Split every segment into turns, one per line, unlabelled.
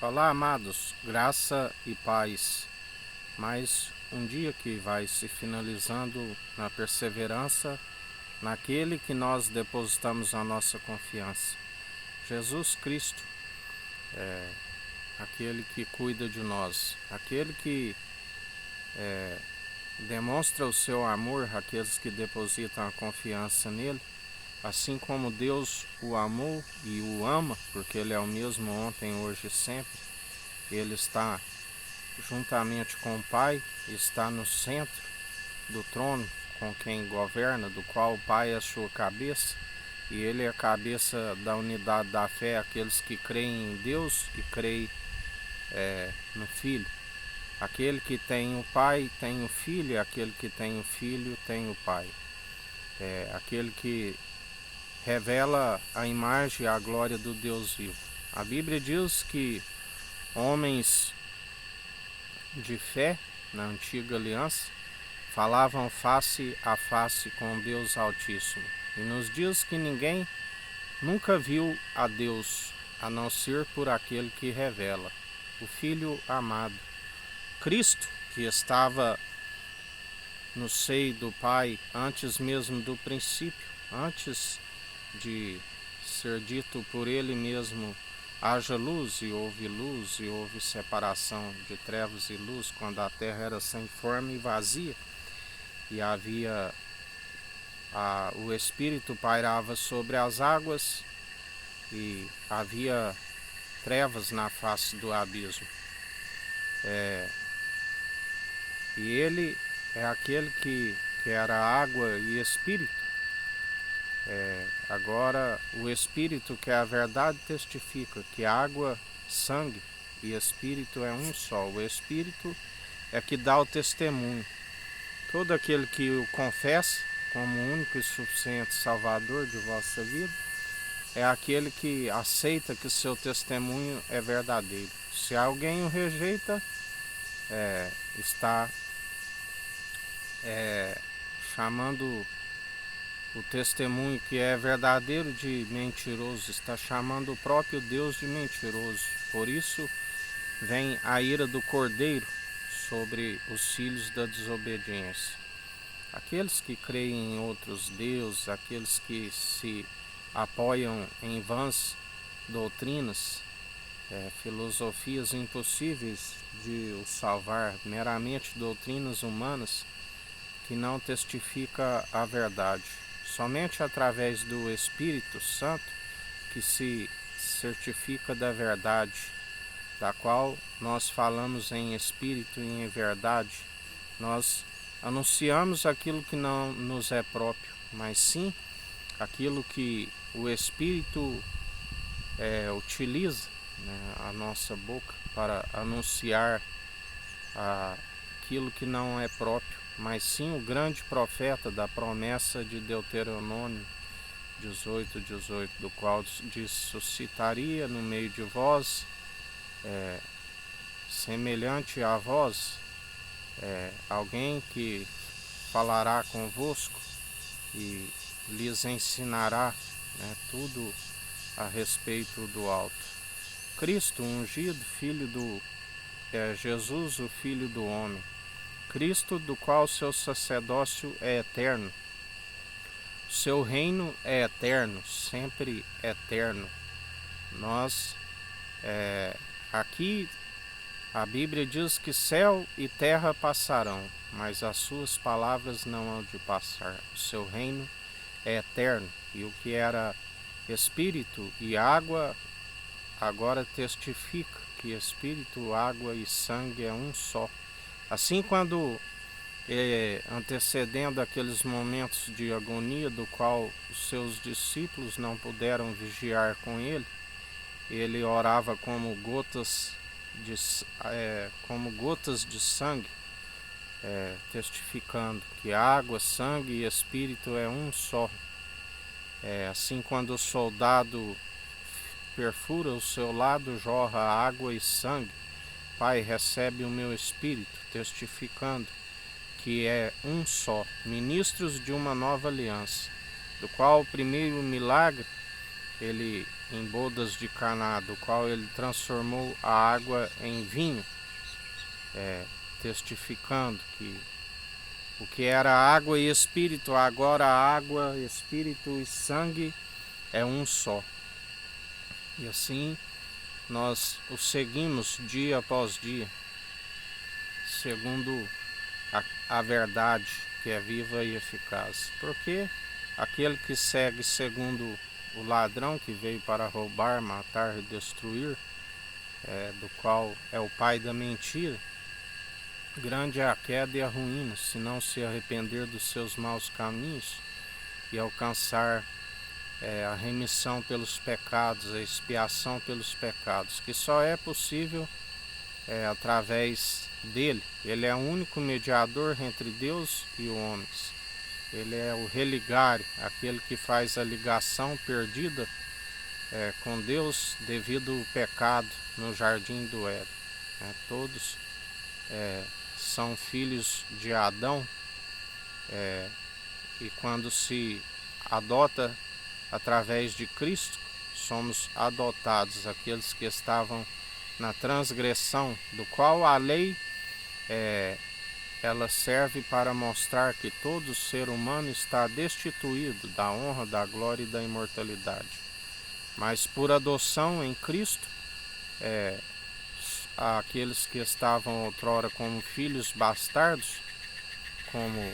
Olá, amados, graça e paz. Mais um dia que vai se finalizando na perseverança naquele que nós depositamos a nossa confiança. Jesus Cristo, aquele que cuida de nós, aquele que demonstra o seu amor àqueles que depositam a confiança nele, assim como Deus o amou e o ama, porque ele é o mesmo ontem, hoje e sempre. Ele está juntamente com o Pai, está no centro do trono, com quem governa, do qual o Pai é a sua cabeça, e ele é a cabeça da unidade da fé, aqueles que creem em Deus e creem no Filho. Aquele que tem o Pai tem o Filho, e aquele que tem o Filho tem o Pai. Aquele que revela a imagem e a glória do Deus vivo. A Bíblia diz que homens de fé na antiga aliança falavam face a face com Deus Altíssimo, e nos diz que ninguém nunca viu a Deus, a não ser por aquele que revela, o Filho amado. Cristo, que estava no seio do Pai antes mesmo do princípio, antes de ser dito por ele mesmo: haja luz, e houve separação de trevas e luz, quando a terra era sem forma e vazia, e havia o Espírito pairava sobre as águas, e havia trevas na face do abismo. E ele é aquele que era água e Espírito. Agora o Espírito, que é a verdade, testifica que água, sangue e Espírito é um só. O Espírito é que dá o testemunho. Todo aquele que o confessa como único e suficiente Salvador de vossa vida é aquele que aceita que seu testemunho é verdadeiro. Se alguém o rejeita, está chamando o testemunho que é verdadeiro de mentiroso, está chamando o próprio Deus de mentiroso. Por isso vem a ira do Cordeiro sobre os filhos da desobediência. Aqueles que creem em outros deuses, aqueles que se apoiam em vãs doutrinas, filosofias impossíveis de o salvar, meramente doutrinas humanas que não testifica a verdade. Somente através do Espírito Santo que se certifica da verdade, da qual nós falamos em espírito e em verdade. Nós anunciamos aquilo que não nos é próprio, mas sim aquilo que o Espírito utiliza, né, a nossa boca para anunciar aquilo que não é próprio, mas sim o grande profeta da promessa de Deuteronômio 18:18, do qual diz: suscitaria no meio de vós, semelhante a vós, alguém que falará convosco e lhes ensinará, né, tudo a respeito do alto. Cristo ungido, filho do Jesus, o Filho do homem. Cristo, do qual seu sacerdócio é eterno. Seu reino é eterno, sempre eterno. Nós, aqui, a Bíblia diz que céu e terra passarão, mas as suas palavras não hão de passar. O seu reino é eterno, e o que era espírito e água, agora testifica que espírito, água e sangue é um só. Assim, quando antecedendo aqueles momentos de agonia do qual os seus discípulos não puderam vigiar com ele, ele orava como gotas de sangue, testificando que água, sangue e espírito é um só. Assim, quando o soldado perfura o seu lado, jorra água e sangue. Pai, recebe o meu espírito, testificando que é um só, ministros de uma nova aliança, do qual o primeiro milagre ele em bodas de Caná, do qual ele transformou a água em vinho, testificando que o que era água e espírito, agora água, espírito e sangue é um só. E assim nós o seguimos dia após dia, segundo a verdade que é viva e eficaz. Porque aquele que segue segundo o ladrão que veio para roubar, matar e destruir, do qual é o pai da mentira, grande é a queda e a ruína, se não se arrepender dos seus maus caminhos e alcançar a remissão pelos pecados, a expiação pelos pecados, que só é possível através dele. Ele é o único mediador entre Deus e os homens. Ele é o religário, aquele que faz a ligação perdida com Deus devido ao pecado no jardim do Éden. Todos são filhos de Adão, e quando se adota através de Cristo, somos adotados, aqueles que estavam na transgressão, do qual a lei ela serve para mostrar que todo ser humano está destituído da honra, da glória e da imortalidade. Mas por adoção em Cristo, aqueles que estavam outrora como filhos bastardos, como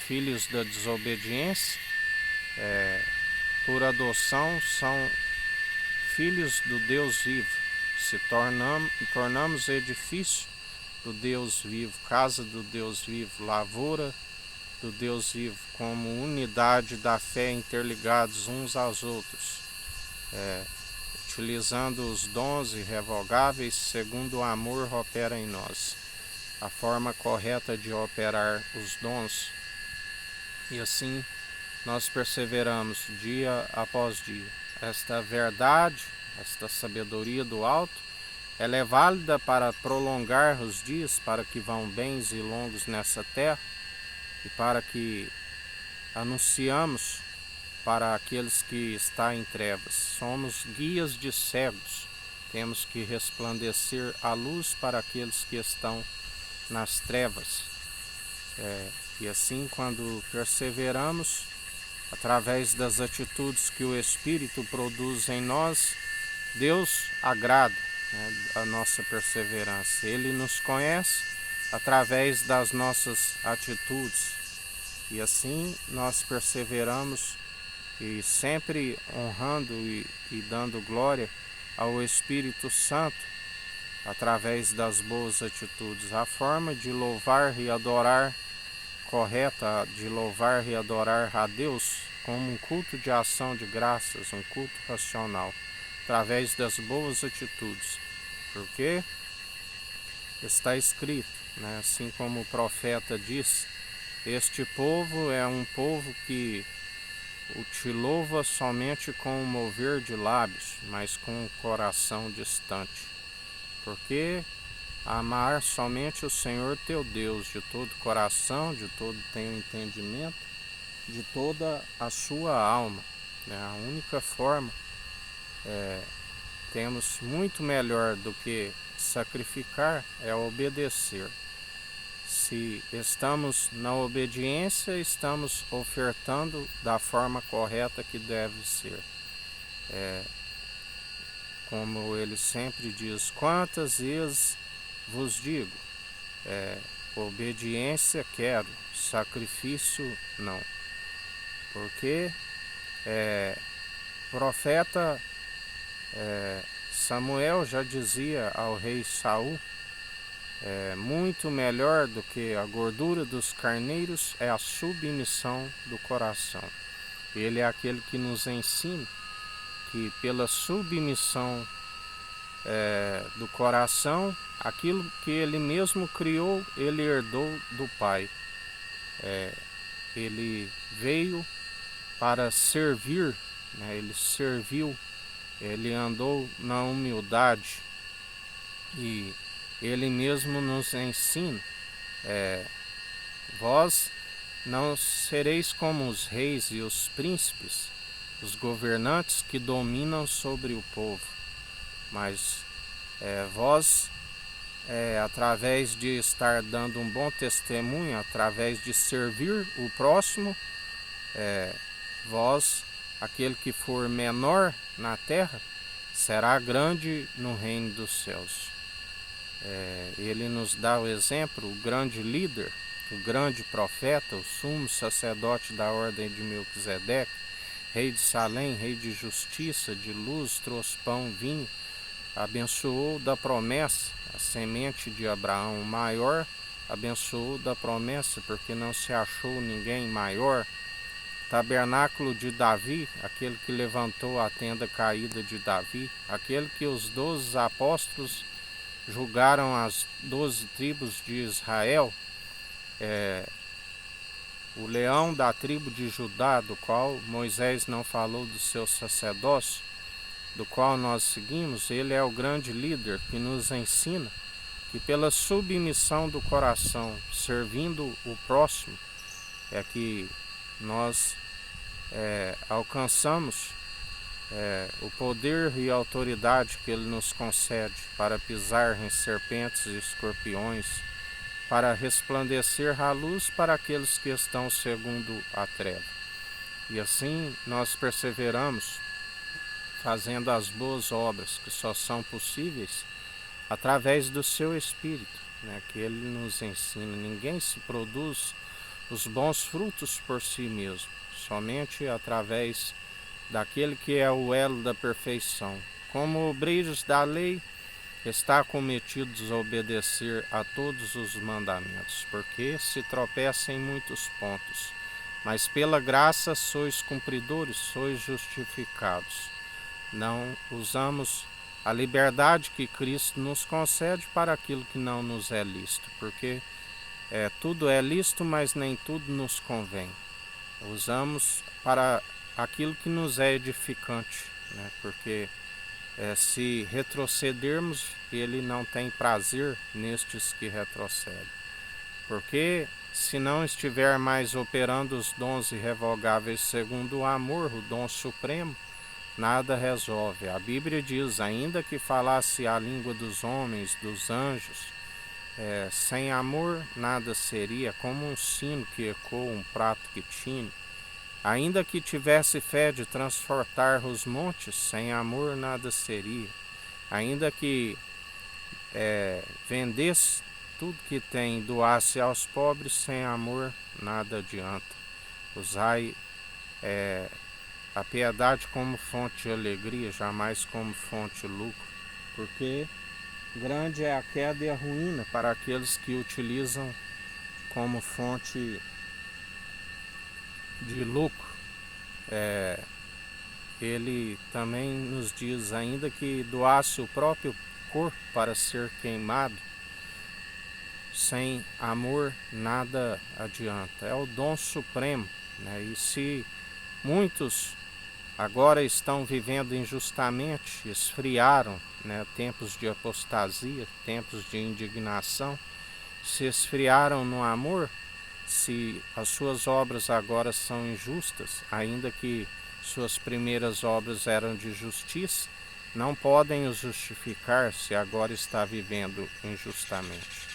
filhos da desobediência, por adoção são filhos do Deus vivo. Tornamos edifício do Deus vivo, casa do Deus vivo, lavoura do Deus vivo, como unidade da fé, interligados uns aos outros, utilizando os dons irrevogáveis segundo o amor opera em nós. A forma correta de operar os dons. E assim nós perseveramos dia após dia. Esta verdade, esta sabedoria do alto, ela é válida para prolongar os dias, para que vão bens e longos nessa terra, e para que anunciamos para aqueles que estão em trevas. Somos guias de cegos, temos que resplandecer a luz para aqueles que estão nas trevas. E assim, quando perseveramos, através das atitudes que o Espírito produz em nós, Deus agrada a nossa perseverança. Ele nos conhece através das nossas atitudes. E assim nós perseveramos e sempre honrando e dando glória ao Espírito Santo através das boas atitudes. A forma de louvar e adorar correta, de louvar e adorar a Deus como um culto de ação de graças, um culto racional, através das boas atitudes. Porque está escrito, assim como o profeta diz, este povo é um povo que te louva somente com o mover de lábios, mas com o coração distante. Porque amar somente o Senhor teu Deus de todo o coração, de todo teu entendimento, de toda a sua alma. A única forma, temos muito melhor do que sacrificar, é obedecer. Se estamos na obediência, estamos ofertando da forma correta que deve ser. Como ele sempre diz, quantas vezes vos digo, obediência quero, sacrifício não. Porque profeta Samuel já dizia ao rei Saul, muito melhor do que a gordura dos carneiros é a submissão do coração. Ele é aquele que nos ensina que pela submissão do coração, aquilo que ele mesmo criou, ele herdou do Pai. Ele veio para servir, ele serviu, ele andou na humildade e ele mesmo nos ensina, vós não sereis como os reis e os príncipes os governantes que dominam sobre o povo, mas vós, através de estar dando um bom testemunho, através de servir o próximo, vós, aquele que for menor na terra, será grande no reino dos céus. Ele nos dá o exemplo, o grande líder, o grande profeta, o sumo sacerdote da ordem de Melquisedeque, rei de Salém, rei de justiça, de luz, trouxe pão, vinho, abençoou da promessa, a semente de Abraão, o maior, abençoou da promessa, porque não se achou ninguém maior. Tabernáculo de Davi, aquele que levantou a tenda caída de Davi, aquele que os 12 apóstolos julgaram as 12 tribos de Israel, o leão da tribo de Judá, do qual Moisés não falou do seu sacerdócio, do qual nós seguimos, ele é o grande líder que nos ensina que pela submissão do coração, servindo o próximo, é que nós alcançamos o poder e a autoridade que ele nos concede para pisar em serpentes e escorpiões, para resplandecer a luz para aqueles que estão segundo a treva. E assim nós perseveramos fazendo as boas obras que só são possíveis através do seu Espírito, que ele nos ensina. Ninguém se produz os bons frutos por si mesmo, somente através daquele que é o elo da perfeição. Como obreiros da lei, está cometido desobedecer a todos os mandamentos, porque se tropeça em muitos pontos. Mas pela graça sois cumpridores, sois justificados. Não usamos a liberdade que Cristo nos concede para aquilo que não nos é lícito, porque tudo é lícito, mas nem tudo nos convém. Usamos para aquilo que nos é edificante, porque se retrocedermos, ele não tem prazer nestes que retrocedem. Porque se não estiver mais operando os dons irrevogáveis segundo o amor, o dom supremo, nada resolve. A Bíblia diz, ainda que falasse a língua dos homens, dos anjos, sem amor nada seria, como um sino que ecoa, um prato que tine. Ainda que tivesse fé de transportar os montes, sem amor nada seria. Ainda que vendesse tudo que tem, doasse aos pobres, sem amor nada adianta. Usai a piedade como fonte de alegria, jamais como fonte de lucro, porque grande é a queda e a ruína para aqueles que utilizam como fonte de lucro. Ele também nos diz, ainda que doasse o próprio corpo para ser queimado, sem amor nada adianta. É o dom supremo, E se muitos agora estão vivendo injustamente, esfriaram, tempos de apostasia, tempos de indignação, se esfriaram no amor, se as suas obras agora são injustas, ainda que suas primeiras obras eram de justiça, não podem os justificar se agora está vivendo injustamente.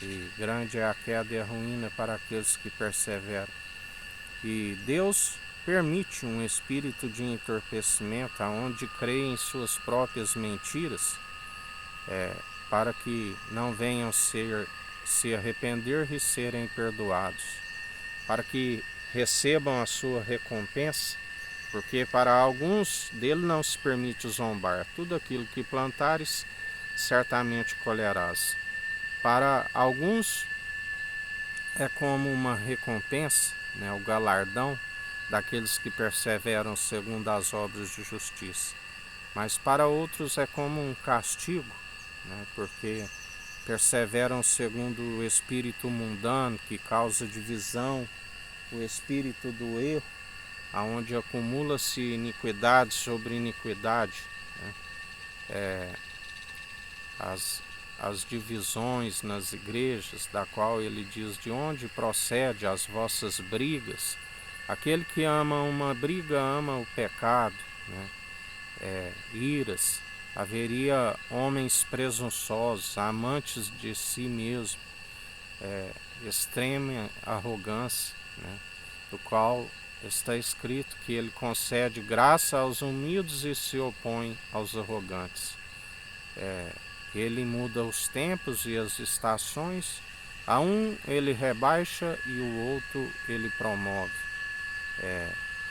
E grande é a queda e a ruína para aqueles que perseveram. E Deus permite um espírito de entorpecimento, aonde creem em suas próprias mentiras, para que não venham se arrepender e serem perdoados, para que recebam a sua recompensa, porque para alguns dele não se permite zombar. Tudo aquilo que plantares, certamente colherás. Para alguns é como uma recompensa, o galardão daqueles que perseveram segundo as obras de justiça. Mas para outros é como um castigo, porque perseveram segundo o espírito mundano que causa divisão, o espírito do erro, aonde acumula-se iniquidade sobre iniquidade, as divisões nas igrejas, da qual ele diz, de onde procede as vossas brigas, Aquele que ama uma briga ama o pecado, né? Iras. Haveria homens presunçosos, amantes de si mesmo, extrema arrogância, né? Do qual está escrito que ele concede graça aos humildes e se opõe aos arrogantes. Ele muda os tempos e as estações, a um ele rebaixa e o outro ele promove.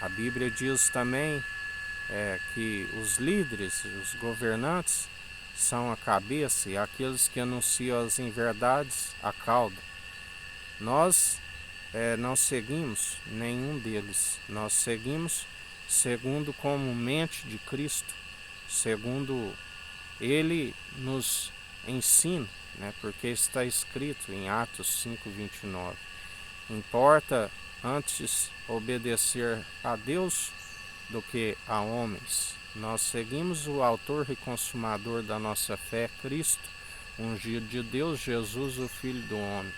A Bíblia diz também que os líderes, os governantes, são a cabeça e aqueles que anunciam as inverdades, a cauda. Nós não seguimos nenhum deles, nós seguimos segundo como mente de Cristo, segundo Ele nos ensina, né? Porque está escrito em Atos 5:29. Importa antes obedecer a Deus do que a homens. Nós seguimos o autor e consumador da nossa fé, Cristo, ungido de Deus, Jesus, o Filho do homem.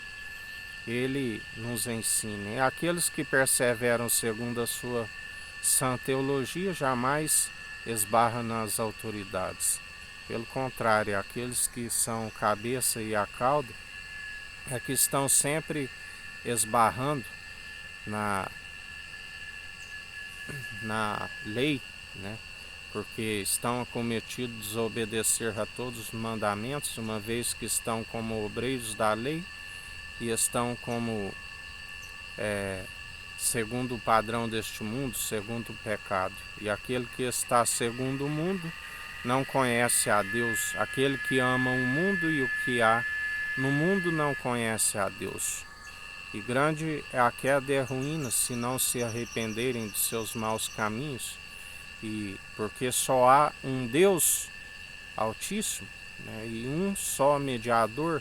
Ele nos ensina. E aqueles que perseveram segundo a sua sã teologia jamais esbarram nas autoridades. Pelo contrário, aqueles que são cabeça e a cauda é que estão sempre esbarrando na lei, né? Porque estão acometidos de desobedecer a todos os mandamentos, uma vez que estão como obreiros da lei e estão como segundo o padrão deste mundo, segundo o pecado. E aquele que está segundo o mundo não conhece a Deus. Aquele que ama o mundo e o que há no mundo não conhece a Deus. E grande é a queda e a ruína se não se arrependerem de seus maus caminhos, e porque só há um Deus Altíssimo, né, e um só mediador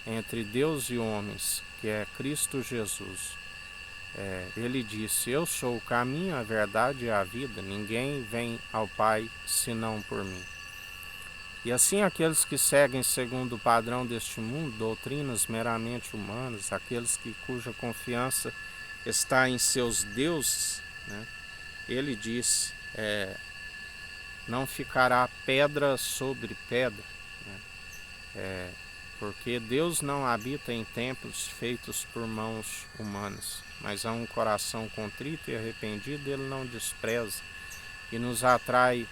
entre Deus e homens, que é Cristo Jesus. Ele disse: eu sou o caminho, a verdade e a vida, ninguém vem ao Pai senão por mim. E assim aqueles que seguem segundo o padrão deste mundo, doutrinas meramente humanas, aqueles cuja confiança está em seus deuses, né? Ele disse, não ficará pedra sobre pedra, né? Porque Deus não habita em templos feitos por mãos humanas, mas a um coração contrito e arrependido ele não despreza, e nos atrai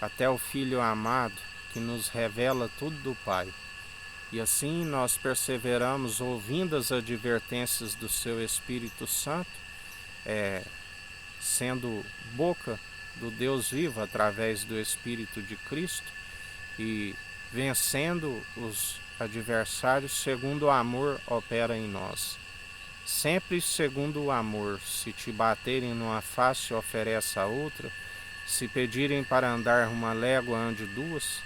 até o Filho amado, que nos revela tudo do Pai. E assim nós perseveramos ouvindo as advertências do seu Espírito Santo, sendo boca do Deus vivo através do Espírito de Cristo e vencendo os adversários segundo o amor opera em nós. Sempre segundo o amor. Se te baterem numa face, oferece a outra. Se pedirem para andar uma légua, ande duas.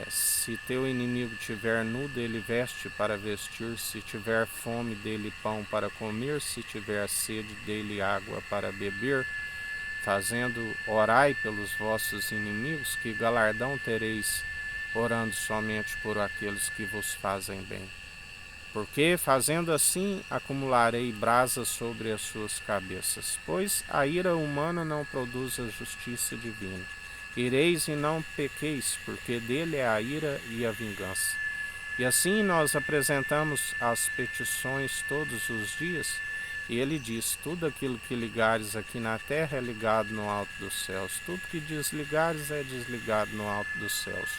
Se teu inimigo tiver nu, dele veste para vestir. Se tiver fome, dele pão para comer. Se tiver sede, dele água para beber. Fazendo, orai pelos vossos inimigos, que galardão tereis, orando somente por aqueles que vos fazem bem. Porque, fazendo assim, acumularei brasas sobre as suas cabeças. Pois a ira humana não produz a justiça divina. Ireis e não pequeis, porque dele é a ira e a vingança. E assim nós apresentamos as petições todos os dias, e ele diz: tudo aquilo que ligares aqui na terra é ligado no alto dos céus, tudo que desligares é desligado no alto dos céus.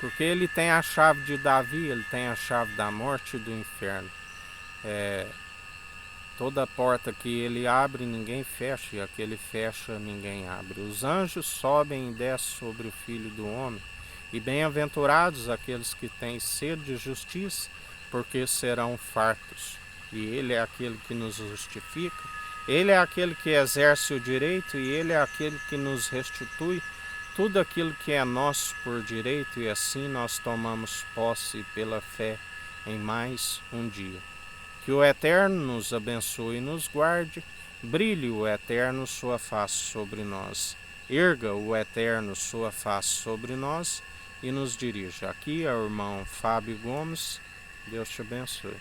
Porque ele tem a chave de Davi, ele tem a chave da morte e do inferno. Toda porta que ele abre, ninguém fecha, e a que ele fecha, ninguém abre. Os anjos sobem e descem sobre o Filho do Homem, e bem-aventurados aqueles que têm sede de justiça, porque serão fartos. E ele é aquele que nos justifica, ele é aquele que exerce o direito, e ele é aquele que nos restitui tudo aquilo que é nosso por direito, e assim nós tomamos posse pela fé em mais um dia. Que o Eterno nos abençoe e nos guarde, brilhe o Eterno sua face sobre nós, erga o Eterno sua face sobre nós e nos dirija. Aqui é o irmão Fábio Gomes, Deus te abençoe.